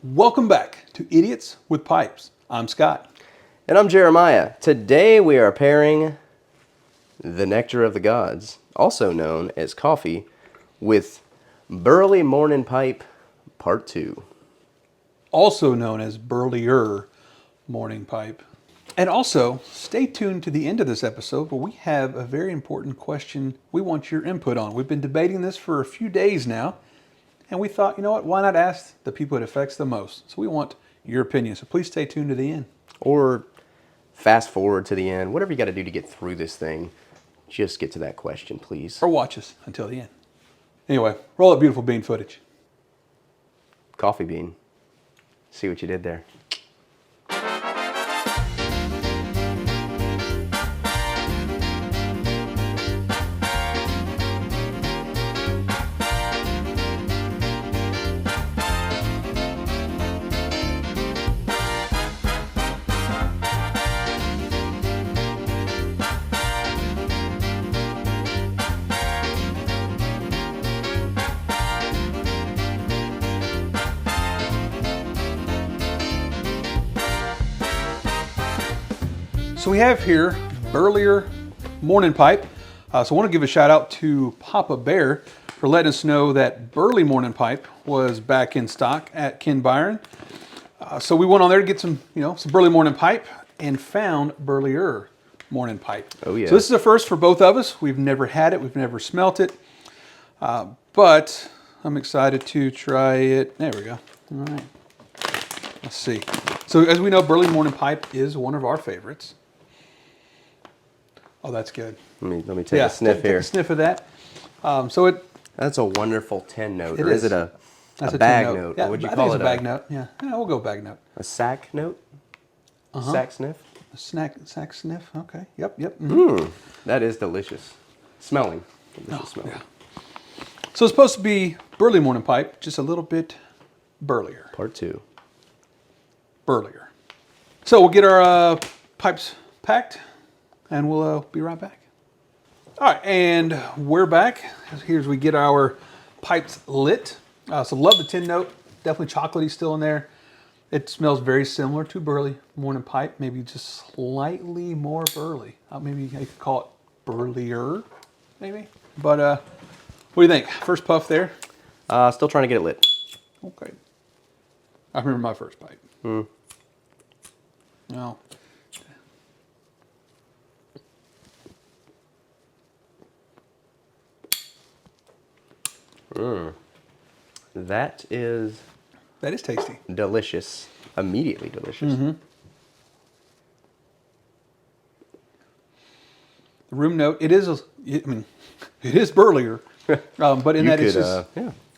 Welcome back to Idiots with Pipes. I'm Scott. And I'm Jeremiah. Today we are pairing the Nectar of the Gods, also known as coffee, with Burlier Morning Pipe Part 2. Also known as Burlier Morning Pipe. And also, stay tuned to the end of this episode where we have a very important question we want your input on. We've been debating this for a few days now, and we thought, you know what, why not ask the people it affects the most? So we want your opinion, so please stay tuned to the end. Or fast forward to the end, whatever you got to do to get through this thing. Just get to that question, please. Or watch us until the end. Anyway, roll that beautiful bean footage. Coffee bean. See what you did there. So we have here Burlier Morning Pipe. So I want to give a shout out to Papa Bear for letting us know that Burlier Morning Pipe was back in stock at Ken Byron. So we went on there to get some Burlier Morning Pipe and found Burlier Morning Pipe. Oh yeah. So this is a first for both of us. We've never had it. We've never smelt it. But I'm excited to try it. There we go. All right. Let's see. So as we know, Burlier Morning Pipe is one of our favorites. Oh, that's good. Let me take a sniff here. Take a sniff of that. That's a wonderful 10 note. Or is. is it a That's bag 10 note? Yeah, Or would you I call think it it's a bag note. Yeah, we'll go bag note. A sack note? Sack sniff? A sack sniff. Okay. Yep. Mm-hmm. That is delicious. Smelling. Delicious smelling. Yeah. So it's supposed to be Burlier Morning Pipe, just a little bit burlier. Part 2. Burlier. So we'll get our pipes packed, and we'll be right back. All right, and we're back. Here's we get our pipes lit. So love the tin note. Definitely chocolatey still in there. It smells very similar to Burlier Morning Pipe, maybe just slightly more burly. Maybe you could call it burlier, maybe. But what do you think? First puff there? Still trying to get it lit. Okay. I remember my first pipe. No. That is tasty. delicious. Immediately delicious. The room note, it is burlier, but in that it's just,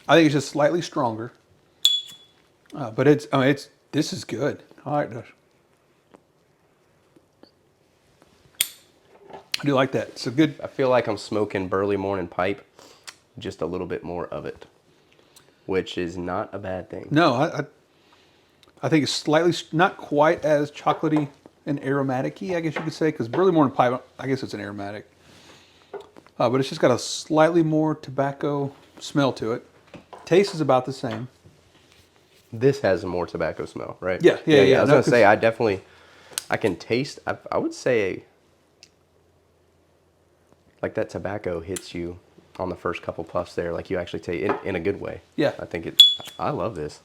I think it's just slightly stronger. But this is good. All right. I do like that. It's a good. I feel like I'm smoking Burlier Morning Pipe, just a little bit more of it, which is not a bad thing. No, I think it's slightly, not quite as chocolatey and aromatic-y, I guess you could say, because Burlier Morning Pipe, I guess it's an aromatic. But it's just got a slightly more tobacco smell to it. Taste is about the same. This has a more tobacco smell, right? Yeah. I was going to say, I can taste, I would say, like that tobacco hits you on the first couple puffs there, like you actually take it in a good way. Yeah. I love this.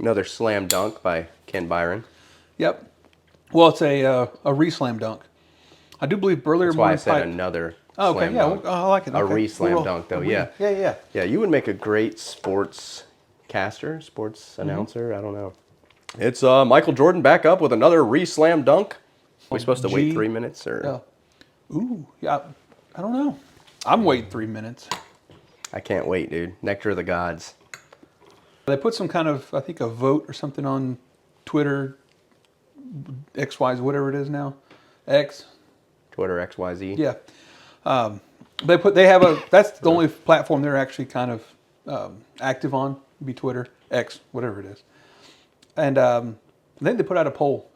Another slam dunk by Ken Byron. Yep. Well, it's a re-slam dunk. I do believe Burlier That's why I Morning said Pipe. another Oh, okay, slam yeah, dunk. I like it. A Okay. re-slam dunk, though, yeah. Yeah. Yeah, you would make a great sports caster, sports announcer, I don't know. It's Michael Jordan back up with another re-slam dunk. Are we supposed to wait 3 minutes? Or? Ooh, yeah, I don't know. I'm waiting 3 minutes. I can't wait, dude. Nectar of the Gods. They put some kind of, I think, a vote or something on Twitter, XYZ, whatever it is now, X. Twitter XYZ. Yeah. That's the only platform they're actually kind of active on, be Twitter, X, whatever it is. And then they put out a poll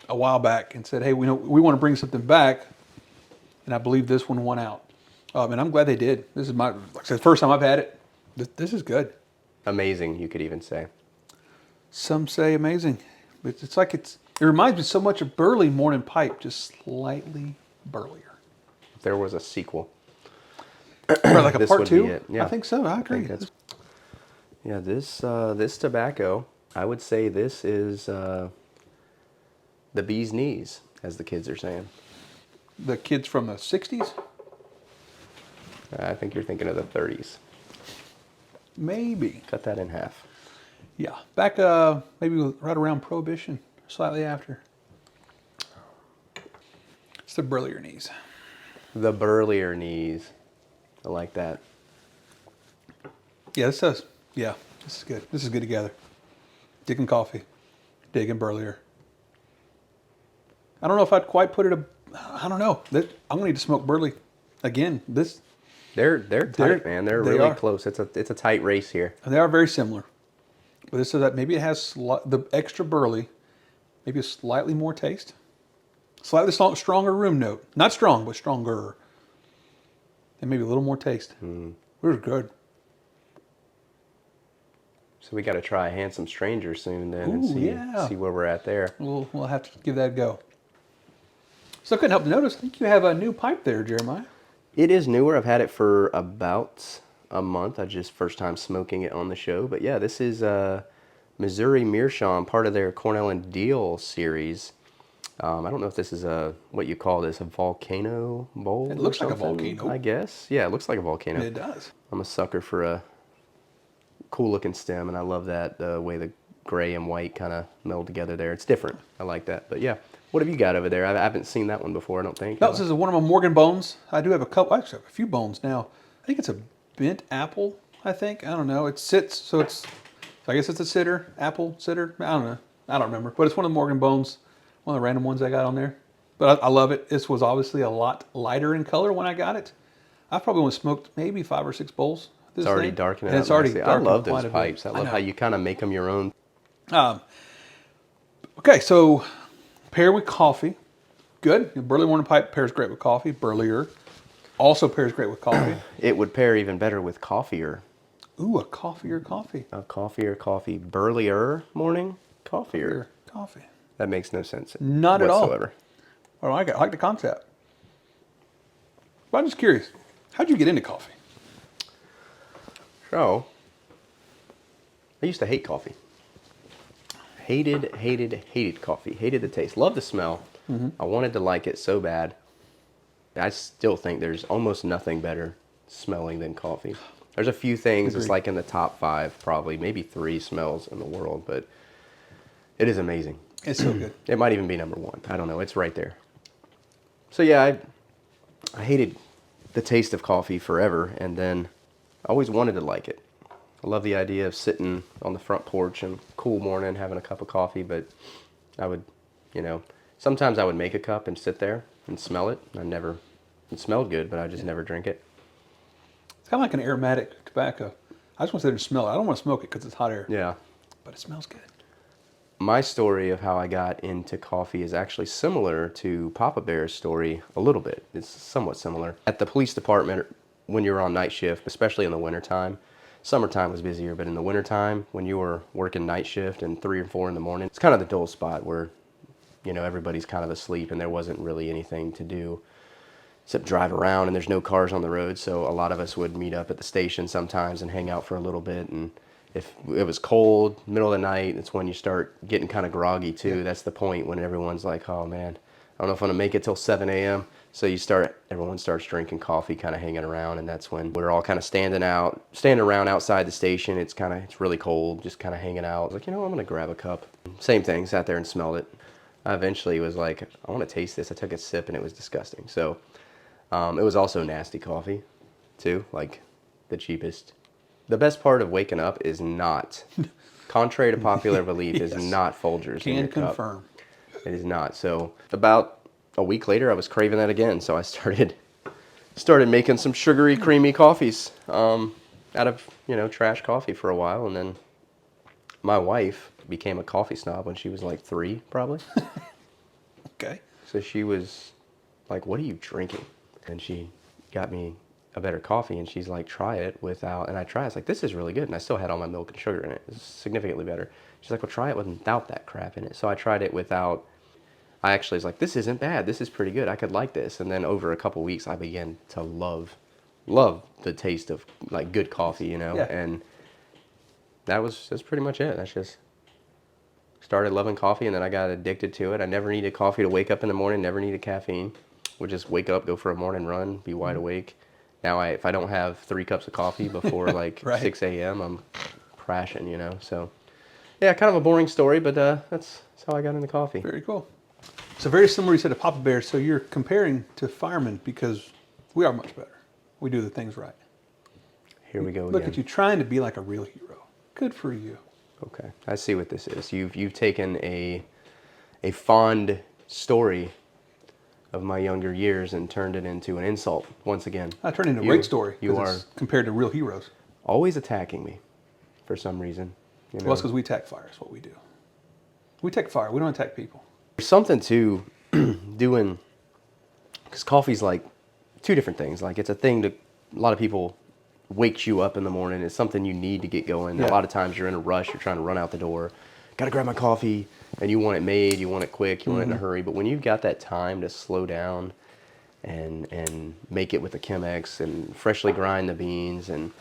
a while back and said, hey, we want to bring something back. And I believe this one won out. And I'm glad they did. This is like I said, first time I've had it. This is good. Amazing, you could even say. Some say amazing. But it reminds me so much of Burlier Morning Pipe, just slightly burlier. If there was a sequel. Or like a This part would be 2? it, yeah. I think so. I agree. Yeah, this tobacco, I would say this is the bee's knees, as the kids are saying. The kids from the 60s? I think you're thinking of the 30s. Maybe. Cut that in half. Yeah. Back maybe right around Prohibition, slightly after. It's the Burlier knees. The Burlier knees. I like that. Yeah, this is good. This is good together. Digging coffee, digging Burlier. I don't know if I'd quite put it. I don't know. I'm gonna need to smoke Burley again. They're tight, man. They're really close. It's a tight race here. And they are very similar. But this is that maybe it has the extra Burley, maybe a slightly more taste, slightly stronger room note. Not strong, but stronger, and maybe a little more taste. It was good. So we got to try Handsome Stranger soon then and Ooh, see where we're at there. We'll have to give that a go. So I couldn't help but notice, I think you have a new pipe there, Jeremiah. It is newer. I've had it for about a month. I just first time smoking it on the show. But yeah, this is Missouri Meerschaum, part of their Cornell and Diehl series. I don't know if this is what you call this, a volcano bowl. It looks like a volcano. I guess. Yeah, it looks like a volcano. It does. I'm a sucker for a cool looking stem, and I love that the way the gray and white kind of meld together there. It's different. I like that. But yeah, what have you got over there? I haven't seen that one before, I don't think. No, this is one of my Morgan bones. I do have a couple, actually I have a few bones now. I think it's a bent apple, I think. I don't know. It sits, so I guess it's a sitter, apple sitter. I don't know. I don't remember. But it's one of the Morgan bones, one of the random ones I got on there. But I love it. This was obviously a lot lighter in color when I got it. I've probably only smoked maybe 5 or 6 bowls. It's already darkening up. It's already nicely. darkened. I love those pipes. I love how you kind of make them your own. Okay, so pair with coffee. Good. The Burlier Morning Pipe pairs great with coffee. Burlier also pairs great with coffee. It would pair even better with coffeeer. Ooh, a coffee. A coffee. Burlier Morning Coffeeer. Coffee. That makes no sense. Not at all. Whatsoever. Oh, I like the concept. But I'm just curious, how'd you get into coffee? So, I used to hate coffee. Hated coffee. Hated the taste. Loved the smell. I wanted to like it so bad. I still think there's almost nothing better smelling than coffee. There's a few things, it's like in the top 5 probably, maybe 3 smells in the world, but it is amazing. It's so good. It might even be number 1. I don't know. It's right there. So yeah, I hated the taste of coffee forever, and then I always wanted to like it. I love the idea of sitting on the front porch and cool morning having a cup of coffee, but I would, sometimes I would make a cup and sit there and smell it. It smelled good, but I just never drink it. It's kind of like an aromatic tobacco. I just want to sit there and smell it. I don't want to smoke it because it's hot air. Yeah. But it smells good. My story of how I got into coffee is actually similar to Papa Bear's story a little bit. It's somewhat similar. At the police department, when you're on night shift, especially in the wintertime, summertime was busier, but in the wintertime, when you were working night shift and 3 or 4 in the morning, it's kind of the dull spot where, everybody's kind of asleep and there wasn't really anything to do except drive around, and there's no cars on the road. So a lot of us would meet up at the station sometimes and hang out for a little bit. And if it was cold, middle of the night, it's when you start getting kind of groggy too. Yeah. That's the point when everyone's like, oh man, I don't know if I'm gonna make it till 7 a.m. So everyone starts drinking coffee, kind of hanging around, and that's when we're all kind of standing around outside the station. It's really cold, just kind of hanging out. Like, I'm gonna grab a cup. Same thing, sat there and smelled it. I eventually was like, I want to taste this. I took a sip and it was disgusting. So it was also nasty coffee too, like the cheapest. The best part of waking up is not, contrary to popular belief, is not Folgers in your cup. Can confirm. It is not. So about a week later, I was craving that again. So I started making some sugary, creamy coffees out of, trash coffee for a while. And then my wife became a coffee snob when she was like 3, probably. Okay. So she was like, what are you drinking? And she got me a better coffee, and she's like, try it without, and I try it. It's like, this is really good, and I still had all my milk and sugar in it. It's significantly better. She's like, well, try it without that crap in it. So I tried it without. I actually was like, this isn't bad. This is pretty good. I could like this. And then over a couple weeks, I began to love the taste of like good coffee, you know. Yeah. And that's pretty much it. That's just started loving coffee, and then I got addicted to it. I never needed coffee to wake up in the morning. Never needed caffeine. Would just wake up, go for a morning run, be wide awake. Now, if I don't have 3 cups of coffee before like Right. 6 a.m., I'm crashing, you know. So, yeah, kind of a boring story, but that's how I got into coffee. Very cool. So very similar, you said, to Papa Bear. So you're comparing to firemen because we are much better. We do the things right. Here we go Look again. at you trying to be like a real hero. Good for you. Okay, I see what this is. You've taken a fond story of my younger years and turned it into an insult once again. I turned into a great story. You 'cause are it's compared to real heroes. always attacking me for some reason. You know? Well, it's because we attack fire. Is what we do. We attack fire. We don't attack people. There's something to doing, because coffee's like 2 different things. Like it's a thing that a lot of people wakes you up in the morning. It's something you need to get going. Yeah. A lot of times you're in a rush. You're trying to run out the door. Got to grab my coffee, and you want it made. You want it quick. You want it in a hurry. But when you've got that time to slow down and make it with the Chemex and freshly grind the beans, and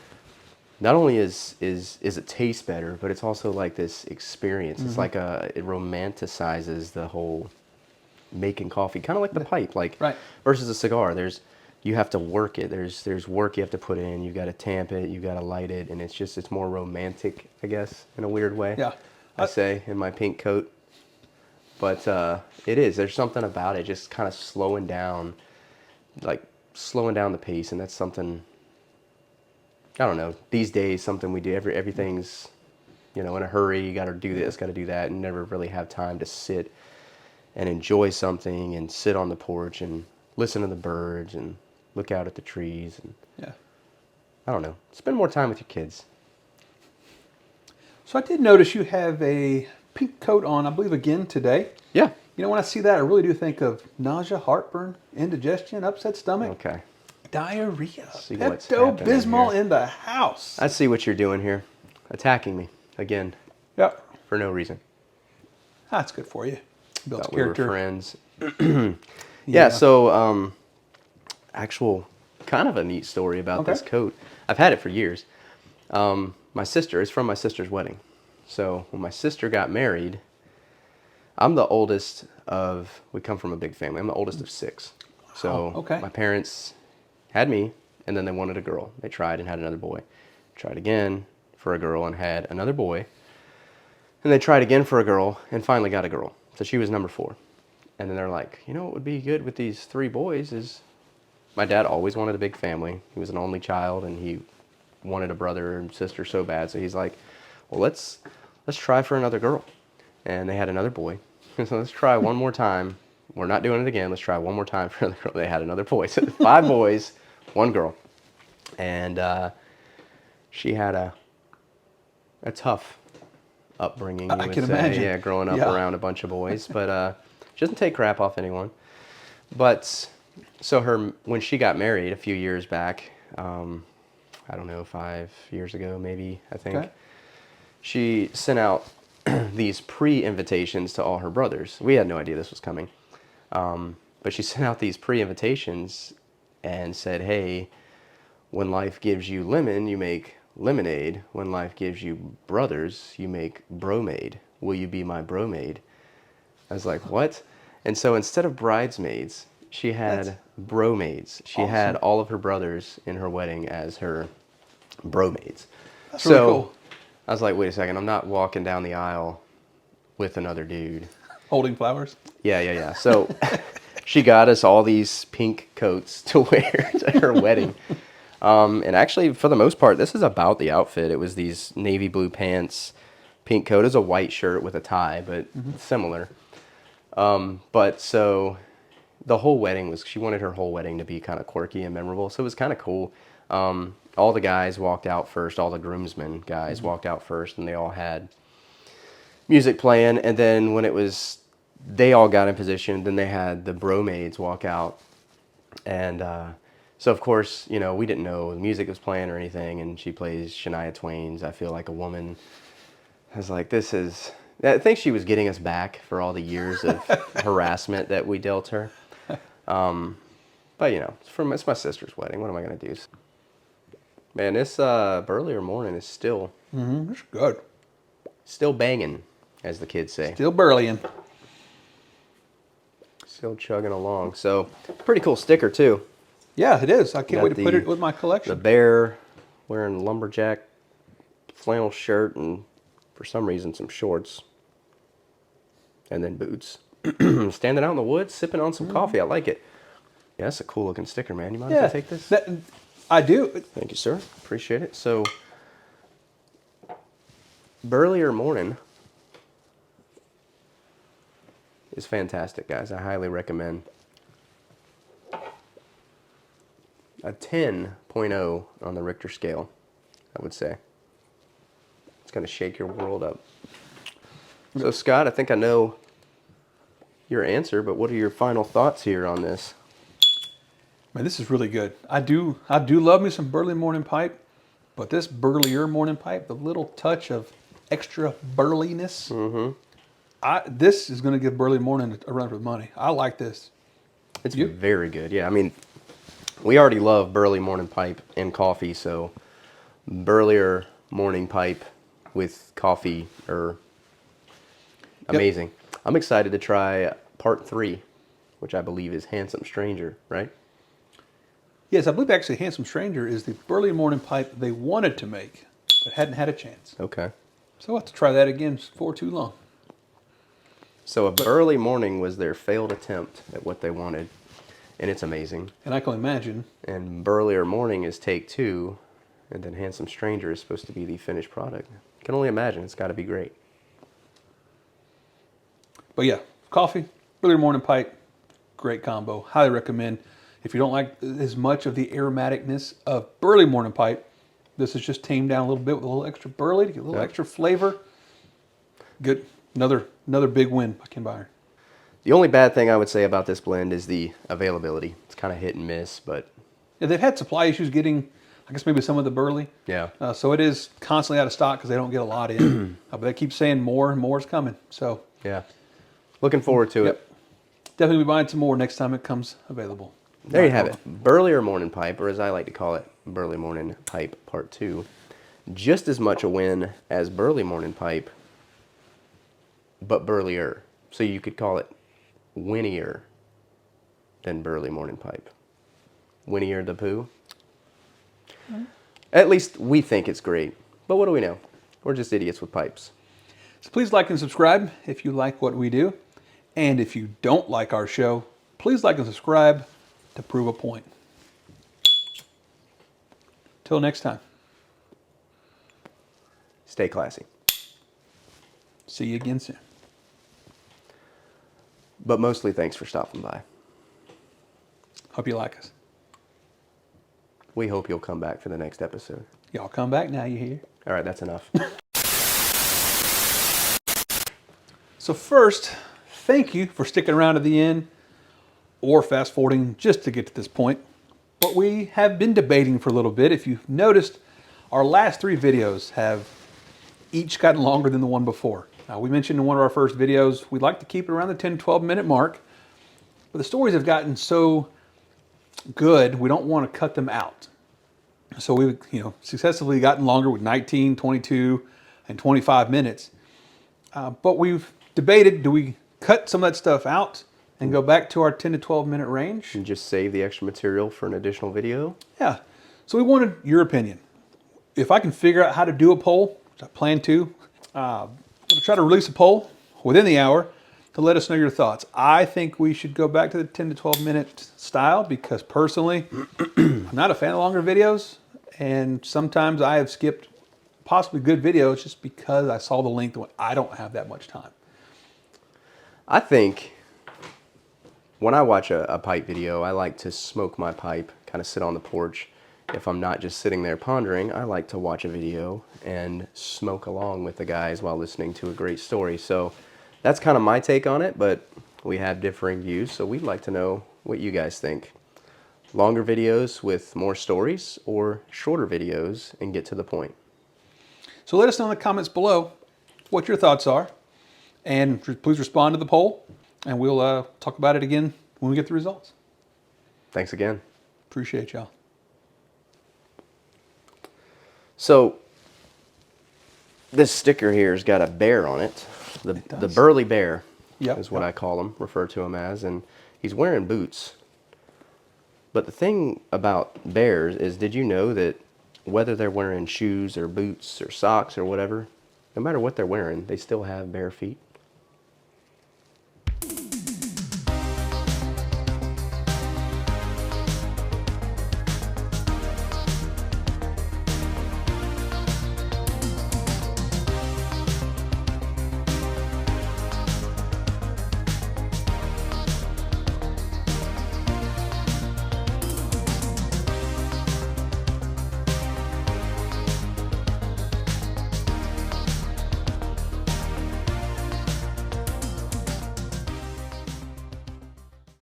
not only is it taste better, but it's also like this experience. It's like it romanticizes the whole making coffee, kind of like the pipe, like Right. versus a cigar. You have to work it. There's work you have to put in. You got to tamp it. You got to light it, and it's more romantic, I guess, in a weird way. Yeah. I say in my pink coat, but it is. There's something about it, just kind of slowing down the pace, and that's something. I don't know. These days, something we do. Everything's, in a hurry. You got to do this, got to do that, and never really have time to sit and enjoy something and sit on the porch and listen to the birds and look out at the trees and Yeah. I don't know. Spend more time with your kids. So I did notice you have a pink coat on, I believe, again today. Yeah. You know, when I see that, I really do think of nausea, heartburn, indigestion, upset stomach, Okay. diarrhea, See what's happening Pepto-Bismol here. in the house. I see what you're doing here. Attacking me again Yep. for no reason. That's good for you. Builds Thought we were character. friends. Yeah. Yeah, so actual kind of a neat story about this Okay. coat. I've had it for years. It's from my sister's wedding. So when my sister got married, I'm the oldest we come from a big family. I'm the oldest of 6. So okay. my parents had me, and then they wanted a girl. They tried and had another boy. Tried again for a girl and had another boy. And they tried again for a girl and finally got a girl. So she was number 4. And then they're like, what would be good with these 3 boys is my dad always wanted a big family. He was an only child, and he wanted a brother and sister so bad. So he's like, well, let's try for another girl. And they had another boy. So let's try one more time. We're not doing it again. Let's try one more time for another girl. They had another boy. So 5 boys, 1 girl. And she had a tough upbringing, you I would can say. imagine. Yeah, growing up Yeah. around a bunch of boys. But she doesn't take crap off anyone. But so when she got married a few years back, I don't know, 5 years ago maybe, I think, Okay. she sent out these pre-invitations to all her brothers. We had no idea this was coming. But she sent out these pre-invitations and said, hey, when life gives you lemon, you make lemonade. When life gives you brothers, you make bromade. Will you be my bromade? I was like, what? And so instead of bridesmaids, she had bromaids. She awesome. had all of her brothers in her wedding as her bromaids. That's really cool. I was like, wait a second, I'm not walking down the aisle with another dude. Holding flowers. Yeah. So she got us all these pink coats to wear to her wedding. And actually, for the most part, this is about the outfit. It was these navy blue pants, pink coat. It was a white shirt with a tie, but similar. But so the whole wedding she wanted her whole wedding to be kind of quirky and memorable. So it was kind of cool. All the guys walked out first. All the groomsmen guys walked out first, and they all had music playing. And then when they all got in position, then they had the bromaids walk out. And So of course, you know, we didn't know the music was playing or anything, and she plays Shania Twain's "I Feel Like a Woman." I was like, this is... I think she was getting us back for all the years of harassment that we dealt her. But you know, it's my sister's wedding. What am I gonna do? Man, this Burlier Morning is still It's good. still banging, as the kids say. Still burlying. Still chugging along. So, pretty cool sticker too. Yeah, it is. I can't Got wait to put it with my The collection. bear wearing lumberjack flannel shirt and for some reason some shorts. And then boots. Standing out in the woods, sipping on some coffee. I like it. Yeah, that's a cool looking sticker, man. You mind if I take this? I do. Thank you, sir. Appreciate it. So, Burlier Morning is fantastic, guys. I highly recommend. A 10.0 on the Richter scale, I would say. It's going to shake your world up. So, Scott, I think I know your answer, but what are your final thoughts here on this? Man, this is really good. I do love me some Burlier Morning Pipe, but this Burlier Morning Pipe, the little touch of extra burliness, this is going to give Burlier Morning a run for the money. I like this. It's very good. Yeah, I mean, we already love Burlier Morning Pipe and coffee, so Burlier Morning Pipe with coffee are amazing. Yep. I'm excited to try part 3, which I believe is Handsome Stranger, right? Yes, I believe actually Handsome Stranger is the Burlier Morning Pipe they wanted to make, but hadn't had a chance. Okay. So I'll have to try that again before too long. So Burlier Morning was their failed attempt at what they wanted, and it's amazing. And I can imagine. And Burlier Morning is take 2, and then Handsome Stranger is supposed to be the finished product. I can only imagine. It's got to be great. But yeah, coffee, Burlier Morning Pipe, great combo. Highly recommend. If you don't like as much of the aromaticness of Burlier Morning Pipe, this is just tamed down a little bit with a little extra burley to get a little extra flavor. Good. Another big win by Ken Byron. The only bad thing I would say about this blend is the availability. It's kind of hit and miss, but... Yeah, they've had supply issues getting, I guess, maybe some of the burley. Yeah. So it is constantly out of stock because they don't get a lot in. But they keep saying more and more is coming. So yeah. Looking forward to it. Definitely be buying some more next time it comes available. There you have it. Burlier Morning Pipe, or as I like to call it, Burlier Morning Pipe Part 2. Just as much a win as Burlier Morning Pipe, but burlier. So you could call it winnier than Burlier Morning Pipe. Winnier the Pooh. At least we think it's great. But what do we know? We're just idiots with pipes. So please like and subscribe if you like what we do. And if you don't like our show, please like and subscribe to prove a point. Till next time. Stay classy. See you again soon. But mostly thanks for stopping by. Hope you like us. We hope you'll come back for the next episode. Y'all come back now, you hear? All right, that's enough. So first, thank you for sticking around to the end or fast forwarding just to get to this point. But we have been debating for a little bit. If you've noticed, our last 3 videos have each gotten longer than the one before. Now, we mentioned in one of our first videos, we'd like to keep it around the 10, 12 minute mark, but the stories have gotten so good, we don't want to cut them out. So we've successfully gotten longer with 19, 22, and 25 minutes. But we've debated, do we cut some of that stuff out and go back to our 10 to 12 minute range? And just save the extra material for an additional video? Yeah. So we wanted your opinion. If I can figure out how to do a poll, which I plan to, we'll try to release a poll within the hour to let us know your thoughts. I think we should go back to the 10 to 12 minute style because personally, I'm not a fan of longer videos. And sometimes I have skipped possibly good videos just because I saw the length and I don't have that much time. I think when I watch a pipe video, I like to smoke my pipe, kind of sit on the porch. If I'm not just sitting there pondering, I like to watch a video and smoke along with the guys while listening to a great story. So that's kind of my take on it, but we have differing views, so we'd like to know what you guys think. longer videos with more stories or shorter videos and get to the point. So let us know in the comments below what your thoughts are. And please respond to the poll. And we'll talk about it again when we get the results. Thanks again. Appreciate y'all. So this sticker here has got a bear on it. The burly bear is what I call him, refer to him as, and he's wearing boots. But the thing about bears is, did you know that whether they're wearing shoes or boots or socks or whatever, no matter what they're wearing, they still have bare feet?